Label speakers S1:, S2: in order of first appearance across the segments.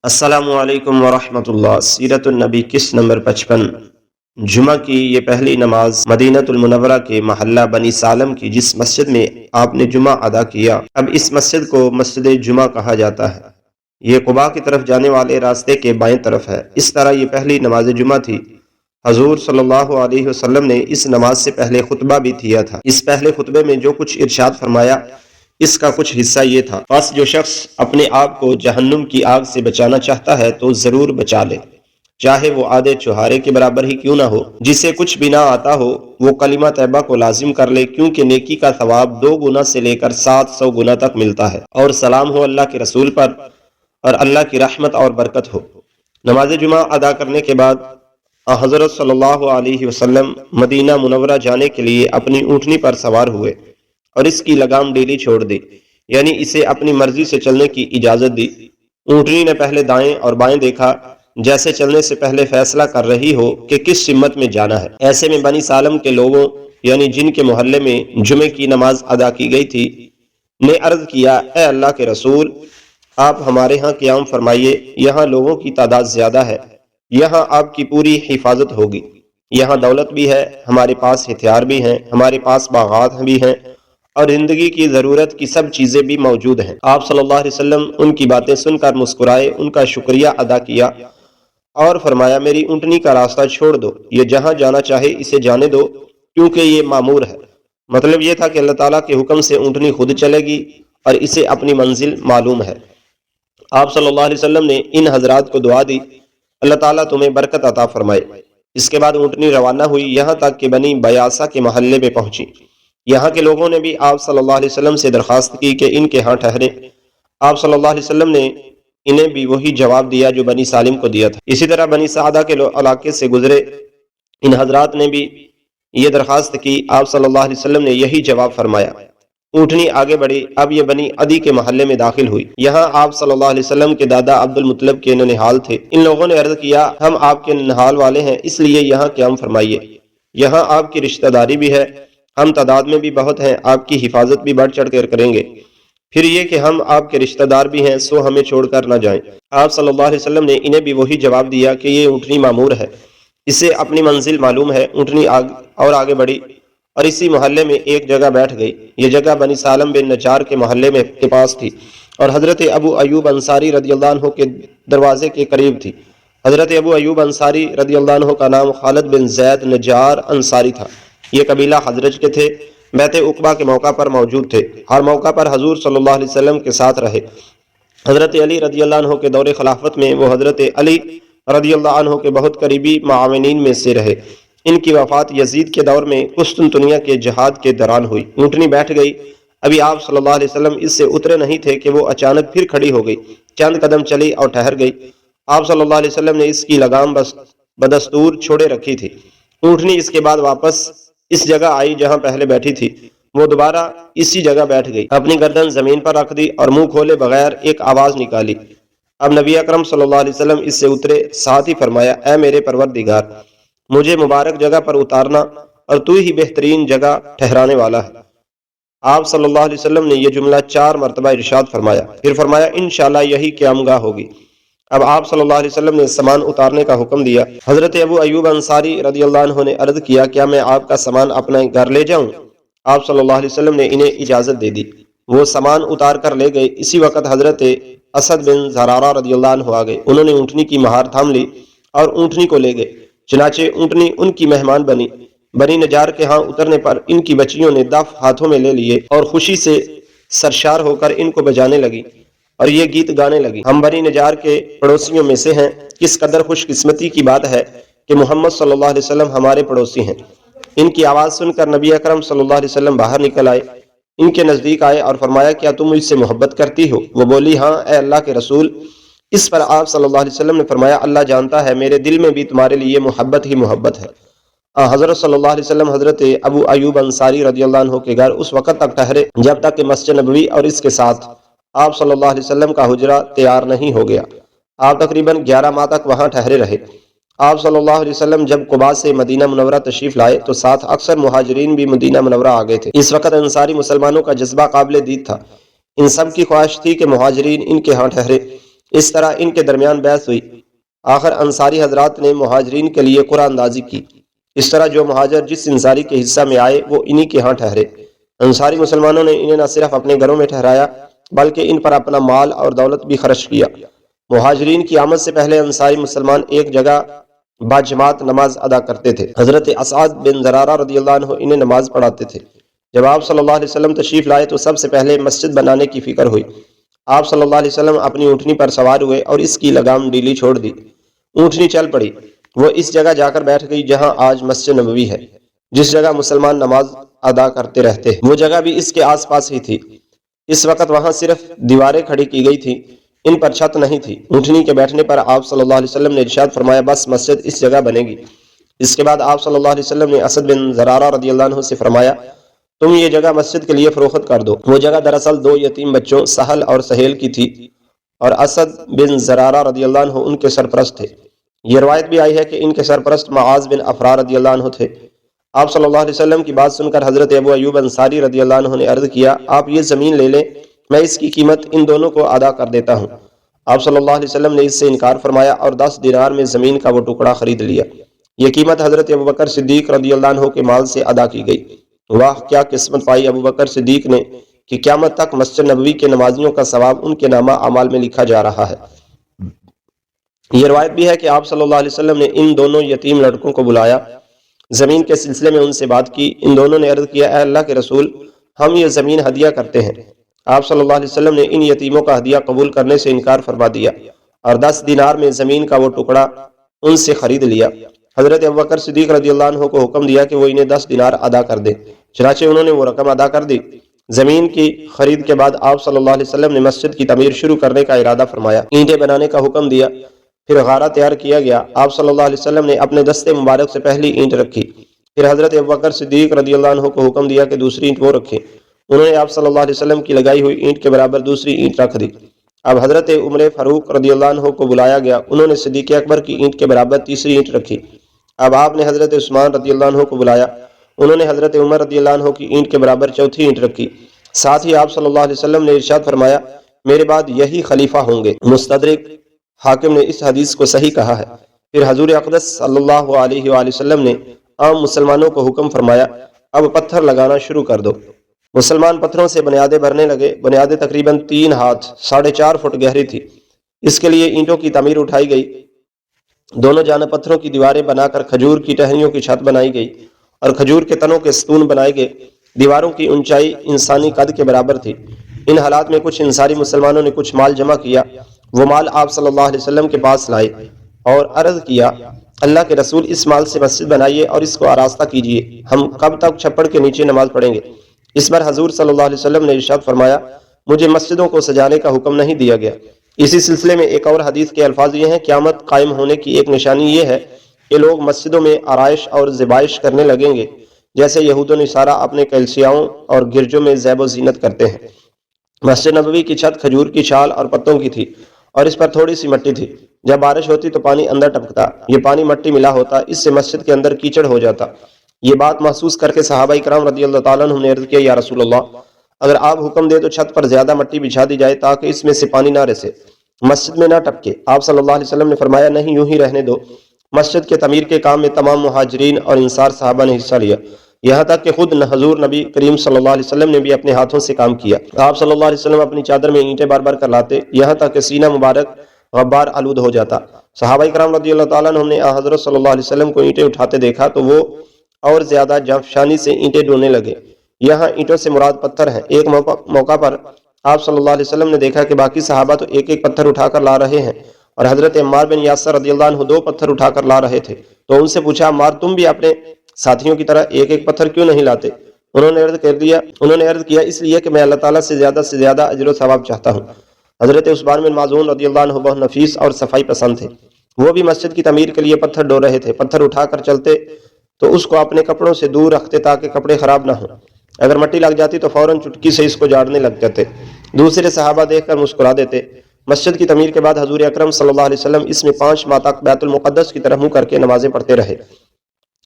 S1: السلام علیکم ورحمۃ اللہ۔ سیرت النبی قسط نمبر 55۔ جمعہ کی یہ پہلی نماز مدینہ المنورہ کے محلہ بنی سالم کی جس مسجد میں آپ نے جمعہ ادا کیا، اب اس مسجد کو مسجد جمعہ کہا جاتا ہے۔ یہ قباء کی طرف جانے والے راستے کے بائیں طرف ہے۔ اس طرح یہ پہلی نماز جمعہ تھی۔ حضور صلی اللہ علیہ وسلم نے اس نماز سے پہلے خطبہ بھی دیا تھا۔ اس پہلے خطبے میں جو کچھ ارشاد فرمایا اس کا کچھ حصہ یہ تھا: بس جو شخص اپنے آپ کو جہنم کی آگ سے بچانا چاہتا ہے تو ضرور بچا لے، چاہے وہ آدھے چوہارے کے برابر ہی کیوں نہ ہو۔ جسے کچھ بھی نہ آتا ہو وہ کلمہ طیبہ کو لازم کر لے، کیونکہ نیکی کا ثواب 2 گنا سے لے کر 700 گنا تک ملتا ہے۔ اور سلام ہو اللہ کے رسول پر اور اللہ کی رحمت اور برکت ہو۔ نماز جمعہ ادا کرنے کے بعد حضرت صلی اللہ علیہ وسلم مدینہ منورہ جانے کے لیے اپنی اونٹنی پر سوار ہوئے اور اس کی لگام ڈیلی چھوڑ دی، یعنی اسے اپنی مرضی سے چلنے کی اجازت دی۔ اونٹنی نے پہلے دائیں اور بائیں دیکھا، جیسے چلنے سے پہلے فیصلہ کر رہی ہو کہ کس سمت میں جانا ہے۔ ایسے میں بنی سالم کے لوگوں، یعنی جن کے محلے میں جمعے کی نماز ادا کی گئی تھی، نے عرض کیا: اے اللہ کے رسول، آپ ہمارے ہاں قیام فرمائیے، یہاں لوگوں کی تعداد زیادہ ہے، یہاں آپ کی پوری حفاظت ہوگی، یہاں دولت بھی ہے، ہمارے پاس ہتھیار بھی ہیں، ہمارے پاس باغات بھی ہیں اور زندگی کی ضرورت کی سب چیزیں بھی موجود ہیں۔ آپ صلی اللہ علیہ وسلم ان کی باتیں سن کر مسکرائے، ان کا شکریہ ادا کیا اور فرمایا: میری اونٹنی کا راستہ چھوڑ دو، یہ جہاں جانا چاہے اسے جانے دو، کیونکہ یہ مامور ہے۔ مطلب یہ تھا کہ اللہ تعالیٰ کے حکم سے اونٹنی خود چلے گی اور اسے اپنی منزل معلوم ہے۔ آپ صلی اللہ علیہ وسلم نے ان حضرات کو دعا دی: اللہ تعالیٰ تمہیں برکت عطا فرمائے۔ اس کے بعد اونٹنی روانہ ہوئی، یہاں تک کہ بنی بیاسا کے محلے میں پہنچی۔ یہاں کے لوگوں نے بھی آپ صلی اللہ علیہ وسلم سے درخواست کی کہ ان کے ہاں ٹھہریں۔ آپ صلی اللہ علیہ وسلم نے انہیں بھی وہی جواب دیا جو بنی سالم کو دیا تھا۔ اسی طرح بنی سعدہ کے علاقے سے گزرے ان حضرات نے بھی یہ درخواست کی، آپ صلی اللہ علیہ وسلم نے یہی جواب فرمایا۔ اونٹنی آگے بڑھی، اب یہ بنی عدی کے محلے میں داخل ہوئی۔ یہاں آپ صلی اللہ علیہ وسلم کے دادا عبد المطلب کے ننہال تھے۔ ان لوگوں نے عرض کیا: ہم آپ کے ننہال والے ہیں، اس لیے یہاں قیام فرمائیے، یہاں آپ کی رشتہ داری بھی ہے، ہم تعداد میں بھی بہت ہیں، آپ کی حفاظت بھی بڑھ چڑھ کر کریں گے، پھر یہ کہ ہم آپ کے رشتہ دار بھی ہیں، سو ہمیں چھوڑ کر نہ جائیں۔ آپ صلی اللہ علیہ وسلم نے انہیں بھی وہی جواب دیا کہ یہ اونٹنی مامور ہے، اسے اپنی منزل معلوم ہے۔ اونٹنی آگے بڑھی اور اسی محلے میں ایک جگہ بیٹھ گئی۔ یہ جگہ بنی سالم بن نجار کے محلے میں کے پاس تھی اور حضرت ابو ایوب انصاری رضی اللہ عنہ کے دروازے کے قریب تھی۔ حضرت ابو ایوب انصاری رضی اللہ عنہ کا نام خالد بن زید نجار انصاری تھا۔ یہ قبیلہ حضرج کے تھے، بیعت عقبہ کے موقع پر موجود تھے، ہر موقع پر حضور صلی اللہ علیہ وسلم کے ساتھ رہے۔ حضرت علی رضی اللہ عنہ کے دور خلافت میں وہ حضرت علی رضی اللہ عنہ کے بہت قریبی معاونین میں سے رہے۔ ان کی وفات یزید کے دور میں قسطنطنیہ کے جہاد کے دوران ہوئی۔ اونٹنی بیٹھ گئی، ابھی آپ صلی اللہ علیہ وسلم اس سے اترے نہیں تھے کہ وہ اچانک پھر کھڑی ہو گئی، چند قدم چلی اور ٹھہر گئی۔ آپ صلی اللہ علیہ وسلم نے اس کی لگام بدستور چھوڑے رکھی تھی۔ اونٹنی اس کے بعد واپس اس جگہ آئی جہاں پہلے بیٹھی تھی، وہ دوبارہ اسی جگہ بیٹھ گئی، اپنی گردن زمین پر رکھ دی اور منہ کھولے بغیر ایک آواز نکالی۔ اب نبی اکرم صلی اللہ علیہ وسلم اس سے اترے، ساتھ ہی فرمایا: اے میرے پروردگار، مجھے مبارک جگہ پر اتارنا اور تو ہی بہترین جگہ ٹھہرانے والا ہے۔ آپ صلی اللہ علیہ وسلم نے یہ جملہ 4 مرتبہ ارشاد فرمایا، پھر فرمایا: انشاءاللہ یہی قیام گاہ ہوگی۔ اب آپ صلی اللہ علیہ وسلم نے سامان اتارنے کا حکم دیا۔ حضرت ابو ایوب انصاری رضی اللہ عنہ نے عرض کیا: کیا میں آپ کا سامان اپنے گھر لے جاؤں؟ آپ صلی اللہ علیہ وسلم نے انہیں اجازت دے دی۔ وہ سامان اتار کر لے گئے۔ اسی وقت حضرت اسد بن زرارہ رضی اللہ عنہ آ گئے۔ انہوں نے اونٹنی کی مہار تھام لی اور اونٹنی کو لے گئے، چنانچہ اونٹنی ان کی مہمان بنی۔ بنی نجار کے ہاں اترنے پر ان کی بچیوں نے دف ہاتھوں میں لے لیے اور خوشی سے سرشار ہو کر ان کو بجانے لگی اور یہ گیت گانے لگی: ہم بنی نجار کے پڑوسیوں میں سے ہیں، کس قدر خوش قسمتی کی بات ہے کہ محمد صلی اللہ علیہ وسلم ہمارے پڑوسی ہیں۔ ان کی آواز سن کر نبی اکرم صلی اللہ علیہ وسلم باہر نکل آئے، ان کے نزدیک آئے اور فرمایا: کیا تم مجھ سے محبت کرتی ہو؟ وہ بولی: ہاں اے اللہ کے رسول۔ اس پر آپ صلی اللہ علیہ وسلم نے فرمایا: اللہ جانتا ہے میرے دل میں بھی تمہارے لیے محبت ہی محبت ہے۔ حضرت صلی اللہ علیہ وسلم حضرت ابو ایوب انصاری رضی اللہ عنہ کے گھر اس وقت تک ٹھہرے جب تک کہ مسجد نبوی اور اس کے ساتھ آپ صلی اللہ علیہ وسلم کا حجرہ تیار نہیں ہو گیا۔ آپ تقریباً 11 ماہ تک وہاں ٹھہرے رہے۔ آپ صلی اللہ علیہ وسلم جب قباء سے مدینہ منورہ تشریف لائے تو ساتھ اکثر مہاجرین بھی مدینہ منورہ آ گئے تھے۔ اس وقت انصاری مسلمانوں کا جذبہ قابل دید تھا۔ ان سب کی خواہش تھی کہ مہاجرین ان کے ہاں ٹھہرے۔ اس طرح ان کے درمیان بحث ہوئی۔ آخر انصاری حضرات نے مہاجرین کے لیے قرآن اندازی کی۔ اس طرح جو مہاجر جس انصاری کے حصہ میں آئے وہ انہی کے ہاں ٹھہرے۔ انصاری مسلمانوں نے انہیں نہ صرف اپنے گھروں میں ٹھہرایا بلکہ ان پر اپنا مال اور دولت بھی خرچ کیا۔ مہاجرین کی آمد سے پہلے انصاری مسلمان ایک جگہ باجماعت نماز ادا کرتے تھے۔ حضرت اسعد بن زرارہ رضی اللہ عنہ انہیں نماز پڑھاتے تھے۔ جب آپ صلی اللہ علیہ وسلم تشریف لائے تو سب سے پہلے مسجد بنانے کی فکر ہوئی۔ آپ صلی اللہ علیہ وسلم اپنی اونٹنی پر سوار ہوئے اور اس کی لگام ڈھیلی چھوڑ دی۔ اونٹنی چل پڑی۔ وہ اس جگہ جا کر بیٹھ گئی جہاں آج مسجد نبوی ہے، جس جگہ مسلمان نماز ادا کرتے رہتے۔ وہ جگہ بھی اس کے آس پاس ہی تھی۔ اس وقت وہاں صرف دیواریں کھڑی کی گئی تھی، ان پر چھت نہیں تھی۔ اونٹنی کے بیٹھنے پر آپ صلی اللہ علیہ وسلم نے ارشاد فرمایا بس مسجد اس جگہ بنے گی۔ اس کے بعد آپ صلی اللہ علیہ وسلم نے اسد بن زرارہ رضی اللہ عنہ سے فرمایا تم یہ جگہ مسجد کے لیے فروخت کر دو۔ وہ جگہ دراصل دو یتیم بچوں سہل اور سہیل کی تھی اور اسد بن زرارہ رضی اللہ عنہ ان کے سرپرست تھے۔ یہ روایت بھی آئی ہے کہ ان کے سرپرست معاذ بن افرا رضی اللہ عنہ تھے۔ آپ صلی اللہ علیہ وسلم کی بات سن کر حضرت ابو ایوب انصاری رضی اللہ عنہ نے عرض کیا آپ یہ زمین لے لیں، میں اس کی قیمت ان دونوں کو ادا کر دیتا ہوں۔ آپ صلی اللہ علیہ وسلم نے اس سے انکار فرمایا اور 10 دینار میں زمین کا وہ ٹکڑا خرید لیا۔ یہ قیمت حضرت ابوبکر صدیق رضی اللہ عنہ کے مال سے ادا کی گئی۔ واہ کیا قسمت پائی ابوبکر صدیق نے کہ قیامت تک مسجد نبوی کے نمازیوں کا ثواب ان کے نامہ اعمال میں لکھا جا رہا ہے۔ یہ روایت بھی ہے کہ آپ صلی اللہ علیہ وسلم نے ان دونوں یتیم لڑکوں کو بلایا، زمین کے سلسلے میں ان سے بات کی۔ ان دونوں نے عرض کیا اے اللہ کے رسول ہم یہ زمین ہدیہ کرتے ہیں۔ آپ صلی اللہ علیہ وسلم نے ان یتیموں کا ہدیہ قبول کرنے سے انکار فرما دیا اور 10 دینار میں زمین کا وہ ٹکڑا ان سے خرید لیا۔ حضرت ابوبکر صدیق رضی اللہ عنہ کو حکم دیا کہ وہ انہیں 10 دینار ادا کر دیں، چنانچہ انہوں نے وہ رقم ادا کر دی۔ زمین کی خرید کے بعد آپ صلی اللہ علیہ وسلم نے مسجد کی تعمیر شروع کرنے کا ارادہ فرمایا، اینٹیں بنانے کا حکم دیا، پھر غارہ تیار کیا گیا۔ آپ صلی اللہ علیہ وسلم نے اپنے دستے مبارک سے پہلی اینٹ رکھی، پھر حضرت ابوبکر صدیق رضی اللہ عنہ کو حکم دیا کہ دوسری اینٹ وہ رکھیں۔ انہوں نے آپ صلی اللہ علیہ وسلم کی لگائی ہوئی اینٹ کے برابر دوسری اینٹ رکھ دی۔ اب حضرت عمر فاروق رضی اللہ عنہ کو بلایا گیا، انہوں نے صدیق اکبر کی اینٹ کے برابر تیسری اینٹ رکھی۔ اب آپ نے حضرت عثمان رضی اللہ عنہ کو بلایا، انہوں نے حضرت عمر رضی اللہ عنہ کی اینٹ کے برابر چوتھی اینٹ رکھی۔ ساتھ ہی آپ صلی اللہ علیہ وسلم نے ارشاد فرمایا میرے بعد یہی خلیفہ ہوں گے۔ مستدرک حاکم نے اس حدیث کو صحیح کہا ہے۔ پھر حضور اقدس صلی اللہ علیہ وآلہ وسلم نے عام مسلمانوں کو حکم فرمایا اب پتھر لگانا شروع کر دو۔ مسلمان پتھروں سے بنیادیں بھرنے لگے۔ بنیادیں تقریباً 3 ہاتھ 4.5 فٹ گہری تھی۔ اس کے لیے اینٹوں کی تعمیر اٹھائی گئی، دونوں جانب پتھروں کی دیواریں بنا کر کھجور کی ٹہنیوں کی چھت بنائی گئی اور کھجور کے تنوں کے ستون بنائے گئے۔ دیواروں کی اونچائی انسانی قد کے برابر تھی۔ ان حالات میں کچھ انصاری مسلمانوں نے کچھ مال جمع کیا، وہ مال آپ صلی اللہ علیہ وسلم کے پاس لائے اور عرض کیا اللہ کے رسول اس مال سے مسجد بنائیے اور اس کو آراستہ کیجیے، ہم کب تک چھپڑ کے نیچے نماز پڑھیں گے؟ اس پر حضور صلی اللہ علیہ وسلم نے ارشاد فرمایا مجھے مسجدوں کو سجانے کا حکم نہیں دیا گیا۔ اسی سلسلے میں ایک اور حدیث کے الفاظ یہ ہیں قیامت قائم ہونے کی ایک نشانی یہ ہے کہ لوگ مسجدوں میں آرائش اور زیبائش کرنے لگیں گے جیسے یہود و نصارہ اپنے کلیسیاؤں اور گرجوں میں زیب و زینت کرتے ہیں۔ مسجد نبوی کی چھت کھجور کی چھال اور پتوں کی تھی اور اس پر تھوڑی سی مٹی تھی۔ جب بارش ہوتی تو پانی اندر ٹپکتا، یہ پانی مٹی ملا ہوتا، اس سے مسجد کے اندر کیچڑ ہو جاتا۔ یہ بات محسوس کر کے صحابہ کرام رضی اللہ تعالیٰ عنہ نے عرض کیا یا رسول اللہ اگر آپ حکم دے تو چھت پر زیادہ مٹی بچھا دی جائے تاکہ اس میں سے پانی نہ رسے، مسجد میں نہ ٹپکے۔ آپ صلی اللہ علیہ وسلم نے فرمایا نہیں، یوں ہی رہنے دو۔ مسجد کے تعمیر کے کام میں تمام مہاجرین اور انصار صحابہ نے حصہ لیا، یہاں تک کہ خود حضور نبی کریم صلی اللہ علیہ وسلم نے بھی اپنے ہاتھوں سے کام کیا۔ آپ صلی اللہ علیہ وسلم اپنی چادر میں اینٹیں بار بار کر لاتے، یہاں تک کہ سینہ مبارک غبار آلود ہو جاتا۔ صحابہ کرام رضی اللہ تعالیٰ عنہ نے حضرت صلی اللہ علیہ وسلم کو اینٹیں اٹھاتے دیکھا تو وہ اور زیادہ جفشانی سے اینٹیں ڈھونے لگے۔ یہاں اینٹوں سے مراد پتھر ہیں۔ ایک موقع پر آپ صلی اللہ علیہ وسلم نے دیکھا کہ باقی صحابہ تو ایک ایک پتھر اٹھا کر لا رہے ہیں اور حضرت عمار بن یاسر رضی اللہ عنہ 2 پتھر اٹھا کر لا رہے تھے، تو ان سے پوچھا عمار تم بھی اپنے ساتھیوں کی طرح ایک ایک پتھر کیوں نہیں لاتے؟ انہوں نے عرض کیا اس لیے کہ میں اللہ تعالیٰ سے زیادہ اجر و ثواب چاہتا ہوں۔ حضرت عثمان بن معذون رضی اللہ عنہ بہت نفیس اور صفائی پسند تھے، وہ بھی مسجد کی تعمیر کے لیے پتھر ڈھو رہے تھے۔ پتھر اٹھا کر چلتے تو اس کو اپنے کپڑوں سے دور رکھتے تاکہ کپڑے خراب نہ ہوں، اگر مٹی لگ جاتی تو فوراً چٹکی سے اس کو جاڑنے لگ جاتے۔ دوسرے صحابہ دیکھ کر مسکرا دیتے۔ مسجد کی تعمیر کے بعد حضور اکرم صلی اللہ علیہ وسلم اس میں 5 ماہ تک بیت المقدس کی طرف منہ کر کے نمازیں پڑھتے رہے۔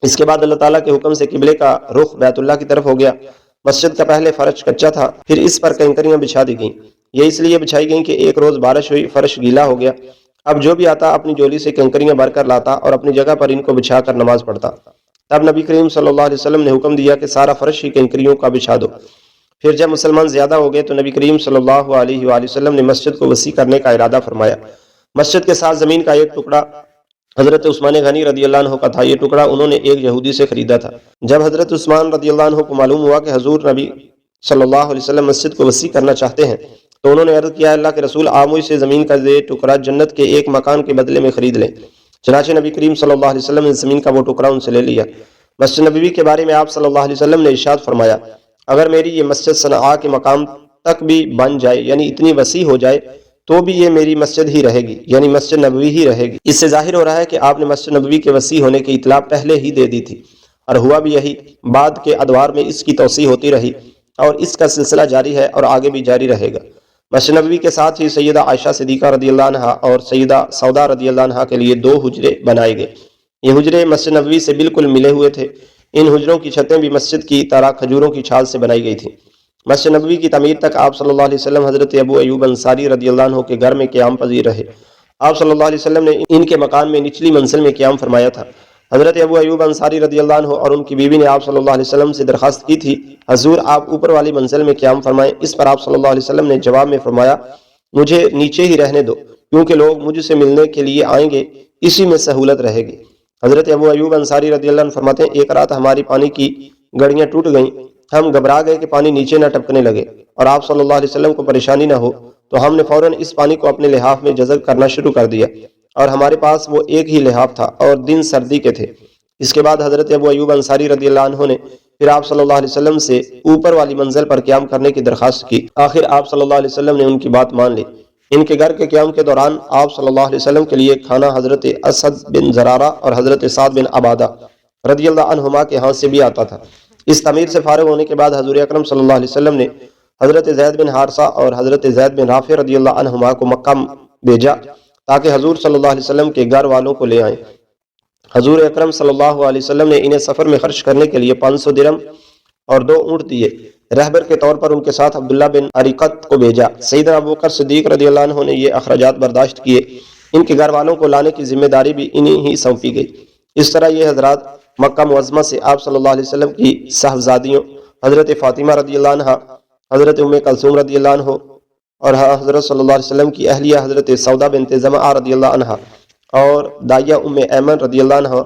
S1: اس کے بعد اللہ تعالیٰ کے حکم سے قبلے کا رخ بیت اللہ کی طرف ہو گیا۔ مسجد کا پہلے فرش کچا تھا، پھر اس پر کنکریاں بچھا دی گئیں۔ یہ اس لیے بچھائی گئیں کہ ایک روز بارش ہوئی، فرش گیلا ہو گیا، اب جو بھی آتا اپنی جولی سے کنکریاں بھر کر لاتا اور اپنی جگہ پر ان کو بچھا کر نماز پڑھتا۔ تب نبی کریم صلی اللہ علیہ وسلم نے حکم دیا کہ سارا فرش ہی کنکریوں کا بچھا دو۔ پھر جب مسلمان زیادہ ہو گئے تو نبی کریم صلی اللہ علیہ وآلہ وسلم نے مسجد کو وسیع کرنے کا ارادہ فرمایا۔ مسجد کے ساتھ زمین کا ایک ٹکڑا حضرت عثمان غنی رضی اللہ عنہ کا تھا۔ یہ ٹکڑا انہوں نے ایک یہودی سے خریدا تھا۔ جب حضرت عثمان رضی اللہ عنہ کو معلوم ہوا کہ حضور نبی صلی اللہ علیہ وسلم مسجد کو وسیع کرنا چاہتے ہیں تو انہوں نے عرض کیا، اللہ کے رسول، آپ مجھ سے زمین کا یہ ٹکڑا جنت کے ایک مکان کے بدلے میں خرید لیں۔ چنانچہ نبی کریم صلی اللہ علیہ وسلم نے زمین کا وہ ٹکڑا ان سے لے لیا۔ مسجد نبوی کے بارے میں آپ صلی اللہ علیہ وسلم نے ارشاد فرمایا، اگر میری یہ مسجد صنعاء کے مقام تک بھی بن جائے، یعنی اتنی وسیع ہو جائے، تو بھی یہ میری مسجد ہی رہے گی، یعنی مسجد نبوی ہی رہے گی۔ اس سے ظاہر ہو رہا ہے کہ آپ نے مسجد نبوی کے وسیع ہونے کی اطلاع پہلے ہی دے دی تھی، اور ہوا بھی یہی۔ بعد کے ادوار میں اس کی توسیع ہوتی رہی اور اس کا سلسلہ جاری ہے اور آگے بھی جاری رہے گا۔ مسجد نبوی کے ساتھ ہی سیدہ عائشہ صدیقہ رضی اللہ عنہا اور سیدہ سودا رضی اللہ عنہا کے لیے 2 حجرے بنائے گئے۔ یہ حجرے مسجد نبوی سے بالکل ملے ہوئے تھے۔ ان حجروں کی چھتیں بھی مسجد کی طرح کھجوروں کی چھال سے بنائی گئی تھیں۔ مسجد نبوی کی تعمیر تک آپ صلی اللہ علیہ وسلم حضرت ابو ایوب انصاری رضی اللہ عنہ کے گھر میں قیام پذیر رہے۔ آپ صلی اللہ علیہ وسلم نے ان کے مکان میں نچلی منزل میں قیام فرمایا تھا۔ حضرت ابو ایوب انصاری رضی اللہ عنہ اور ان کی بیوی نے آپ صلی اللہ علیہ وسلم سے درخواست کی تھی، حضور آپ اوپر والی منزل میں قیام فرمائیں۔ اس پر آپ صلی اللہ علیہ وسلم نے جواب میں فرمایا، مجھے نیچے ہی رہنے دو، کیونکہ لوگ مجھ سے ملنے کے لیے آئیں گے، اسی میں سہولت رہے گی۔ حضرت ابو ایوب انصاری رضی اللہ عنہ فرماتے ہیں، ایک رات ہماری پانی کی گڑیاں ٹوٹ گئیں، ہم گھبرا گئے کہ پانی نیچے نہ ٹپکنے لگے اور آپ صلی اللہ علیہ وسلم کو پریشانی نہ ہو، تو ہم نے فوراً اس پانی کو اپنے لحاف میں جذب کرنا شروع کر دیا، اور ہمارے پاس وہ ایک ہی لحاف تھا اور دن سردی کے تھے۔ اس کے بعد حضرت ابو ایوب انصاری رضی اللہ عنہ نے پھر آپ صلی اللہ علیہ وسلم سے اوپر والی منزل پر قیام کرنے کی درخواست کی۔ آخر آپ صلی اللہ علیہ وسلم نے ان کی بات مان لی۔ ان کے گھر کے قیام کے دوران آپ صلی اللہ علیہ وسلم کے لیے کھانا حضرت اسد بن زرارہ اور حضرت سعد بن عبادہ رضی اللہ عنہما کے ہاتھ سے بھی آتا تھا۔ اس تعمیر سے فارغ ہونے کے بعد حضور اکرم صلی اللہ علیہ وسلم نے حضرت زید بن حارثہ اور حضرت زید بن رافع رضی اللہ عنہما کو مکہ بھیجا تاکہ حضور صلی اللہ علیہ وسلم کے گھر والوں کو لے آئیں۔ حضور اکرم صلی اللہ علیہ وسلم نے انہیں سفر میں خرچ کرنے کے لیے 500 درہم اور 2 اونٹ دیے۔ رہبر کے طور پر ان کے ساتھ عبداللہ بن عریقت کو بھیجا۔ سیدنا ابوبکر صدیق رضی اللہ عنہ نے یہ اخراجات برداشت کیے۔ ان کے گھر والوں کو لانے کی ذمہ داری بھی انہیں ہی سونپی گئی۔ اس طرح یہ حضرات مکہ معظمہ سے آپ صلی اللہ علیہ وسلم کی صاحبزادیوں حضرت فاطمہ رضی اللہ عنہ، حضرت ام کلثوم رضی اللہ عنہ اور حضرت صلی اللہ علیہ وسلم کی اہلیہ حضرت سودا بنت زمعہ رضی اللہ عنہ اور دائیہ ام ایمن رضی اللہ عنہ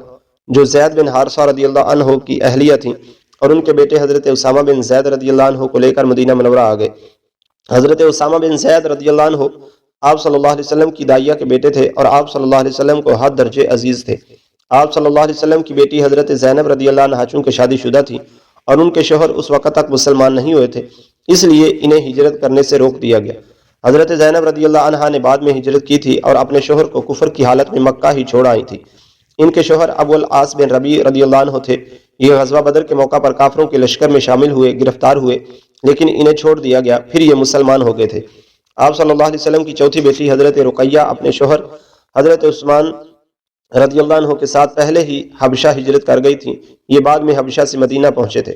S1: جو زید بن حارثہ رضی اللہ عنہ کی اہلیہ تھیں، اور ان کے بیٹے حضرت اسامہ بن زید رضی اللہ عنہ کو لے کر مدینہ منورہ آ گئے۔ حضرت اسامہ بن زید رضی اللہ عنہ آپ صلی اللہ علیہ وسلم کی دائیہ کے بیٹے تھے اور آپ صلی اللہ علیہ وسلم کو حد درجے عزیز تھے۔ آپ صلی اللہ علیہ وسلم کی بیٹی حضرت زینب رضی اللہ عنہ چونکہ شادی شدہ تھی اور ان کے شوہر اس وقت تک مسلمان نہیں ہوئے تھے، اس لیے انہیں ہجرت کرنے سے روک دیا گیا۔ حضرت زینب رضی اللہ عنہ نے بعد میں ہجرت کی تھی اور اپنے شوہر کو کفر کی حالت میں مکہ ہی چھوڑ آئی تھی۔ ان کے شوہر ابو العاص بن ربیع رضی اللہ عنہ تھے۔ یہ غزوہ بدر کے موقع پر کافروں کے لشکر میں شامل ہوئے، گرفتار ہوئے، لیکن انہیں چھوڑ دیا گیا، پھر یہ مسلمان ہو گئے تھے۔ آپ صلی اللہ علیہ وسلم کی چوتھی بیٹی حضرت رقیہ اپنے شوہر حضرت عثمان رضی اللہ عنہ کے ساتھ پہلے ہی حبشہ ہجرت کر گئی تھیں۔ یہ بعد میں حبشہ سے مدینہ پہنچے تھے۔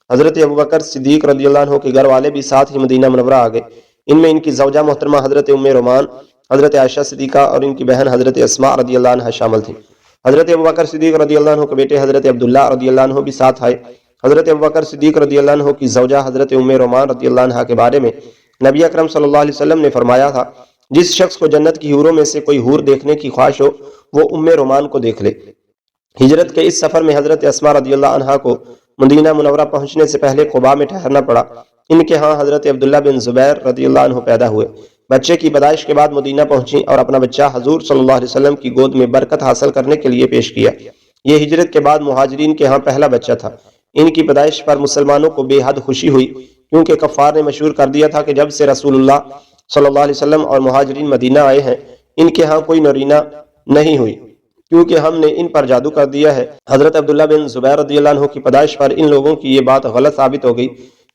S1: حضرت ابوبکر صدیق رضی اللہ عنہ کے گھر والے بھی ساتھ ہی مدینہ منورہ آ گئے۔ ان میں ان کی زوجہ محترمہ حضرت ام رومان، حضرت عائشہ صدیقہ اور ان کی بہن حضرت اسماء رضی اللہ عنہ شامل تھیں۔ حضرت ابوبکر صدیق رضی اللہ عنہ کے بیٹے حضرت عبداللہ رضی اللہ عنہ بھی ساتھ آئے۔ حضرت ابوبکر صدیق رضی اللہ عنہ کی زوجہ حضرت ام رومان رضی اللہ عنہ کے بارے میں نبی اکرم صلی اللہ علیہ وسلم نے فرمایا تھا، جس شخص کو جنت کی حوروں میں سے کوئی حور دیکھنے کی خواہش ہو وہ ام رومان کو دیکھ لے۔ ہجرت کے اس سفر میں حضرت اسماء رضی اللہ عنہ کو مدینہ منورہ پہنچنے سے پہلے قباء میں ٹھہرنا پڑا۔ ان کے ہاں حضرت عبداللہ بن زبیر رضی اللہ عنہ پیدا ہوئے۔ بچے کی پیدائش کے بعد مدینہ پہنچی اور اپنا بچہ حضور صلی اللہ علیہ وسلم کی گود میں برکت حاصل کرنے کے لیے پیش کیا۔ یہ ہجرت کے بعد مہاجرین کے ہاں پہلا بچہ تھا۔ ان کی پیدائش پر مسلمانوں کو بے حد خوشی ہوئی، کیونکہ کفار نے مشہور کر دیا تھا کہ جب سے رسول اللہ صلی اللہ علیہ وسلم اور مہاجرین مدینہ آئے ہیں ان کے ہاں کوئی نرینہ نہیں ہوئی، کیونکہ ہم نے ان پر جادو کر دیا ہے۔ حضرت عبداللہ بن زبیر رضی اللہ عنہ کی پیدائش پر ان لوگوں کی یہ بات غلط ثابت ہو گئی،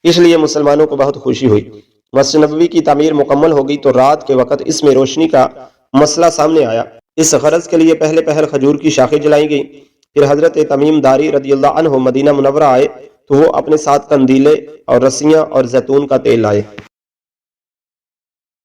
S1: اس لیے مسلمانوں کو بہت خوشی ہوئی۔ مسجد نبوی کی تعمیر مکمل ہو گئی تو رات کے وقت اس میں روشنی کا مسئلہ سامنے آیا۔ اس غرض کے لیے پہلے پہل کھجور کی شاخیں جلائی گئیں۔ پھر حضرت تمیم داری رضی اللہ عنہ مدینہ منورہ آئے تو وہ اپنے ساتھ قندیلے اور رسیاں اور زیتون کا تیل لائے۔